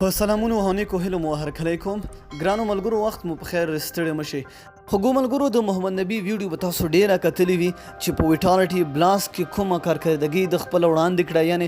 په سلامونو او نیکو هیلو مو هرکلی کوم ګرانو ملګرو وخت مو په خیر ستړي مشئ خو ملګرو د محمد نبی ویډیو به تاسو ډیره کتلی وي چې په ویټالټي بلاسټ کې کومه کارکردګي د خپل وړاندې کړه یعنی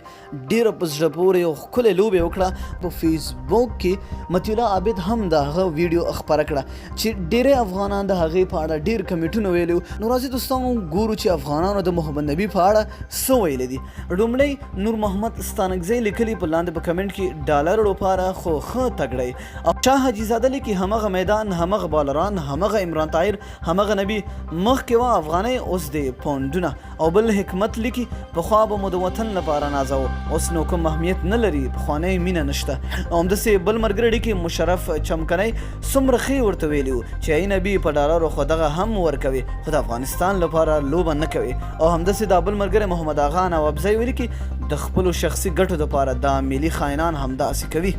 ډیره په زړه پورې او ښکلې لوبې وکړه په فیسبوک کې مطیع الله عابد هم د هغه ویډیو خپره کړه چې ډیره افغانان د هغې په اړه ډیر کمنټونه ویلي نو راځئ دوستانو ګورو چې افغانانو د محمد نبی په اړه څه ویلي دي لومړی نور محمد ستانکزی لیکلي په لاندې په کمنټ کې ډالر لپاره خو ښه تګړی او شاه حاجي زاده لیکي همغه میدان همغه بالران همغه عمران طاهر همغه نبی مخکې وه افغانۍ اوس د پونډونه او بل حکمت لیکي پخوا به مو د وطن لپاره نازوه اوس نو کوم اهمیت نه لري پخوانۍ مینه نشته او همداسې بل ملګری لیکي مشرف چمکنی څومره ښې ورته ویلي وو چې ای نبی په ډالرو خو دغه هم ورکوي خو د افغانستان لپاره لوبه نه کوي او همداسې دا بل ملګری محمد اغا نوابزی ولیکي د خپلو شخصي ګټو دپاره دا ملي خاینان همداسې کوي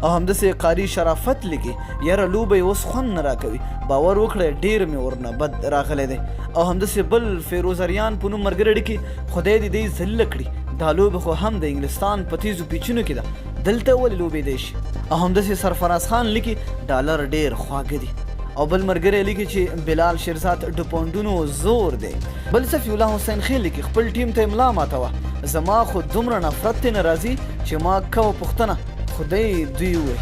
او همداسې قاري شرافت لیکي یاره لوبه یې اوس خوند نه راکوي باور وکړئ ډېر مې ورنه بد راغلی دی او همداسې بل فیروز اریان په نوم ملګری لیکي خدای دې دی ذلیله کړي دا لوبه خو هم د انګلستان په تیزو پیچونو کې ده دلته ولې لوبېدی شي او همداسې سرفراز خان لیکي ډالر ډېر خواږه دي او بل ملګری لیکي چې بلال شیرزاد د پونډونو زور دی بل صفي الله حسین خیل لیکي خپل ټیم ته املا ماتوه زما خو دومره نفرت ترې نه راځي چې ما کوه پوښتنه خدای دوی ووایي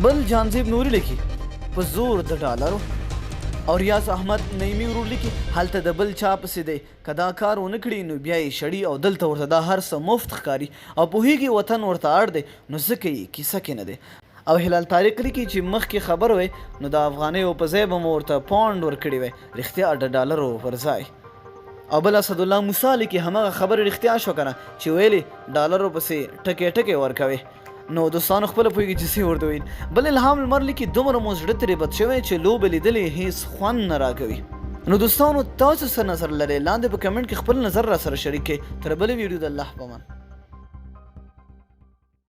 بل جانزیب نوري لیکي په زور د ډالرو او ریاض احمد نعیمي ورور لیکي هلته د بل چا پسې دی که دا کار ونه کړي نو بیا یې شړي او دلته ورته دا هر څه مفت ښکاري او پوهېږي وطن ورته اړ دی نو ځکه یې کیسه کې نه دی او هلال طارق لیکي چې مخکې خبر وی نو د افغانیو په ځای به مو ورته پاونډ ورکړي وی رښتیا د ډالرو پر ځای او بل اسد الله موسی لیکي همغه خبره رښتیا شو کنه چې ویلې ډالرو پسې ټکې ټکې ورکوي نو دوستانو خپله پوهېږي چې څه ورته ویل بل الهام لمر لیکي دومره مو زړه ترې بد شوی چې لوبې لیدلې هېڅ خوند نه راکوي نو دوستانو تاسو څه نظر لرئ لاندې په کمنټ کې خپل نظر را سره شریک کړئ تر بلې ویډیو د الله په امان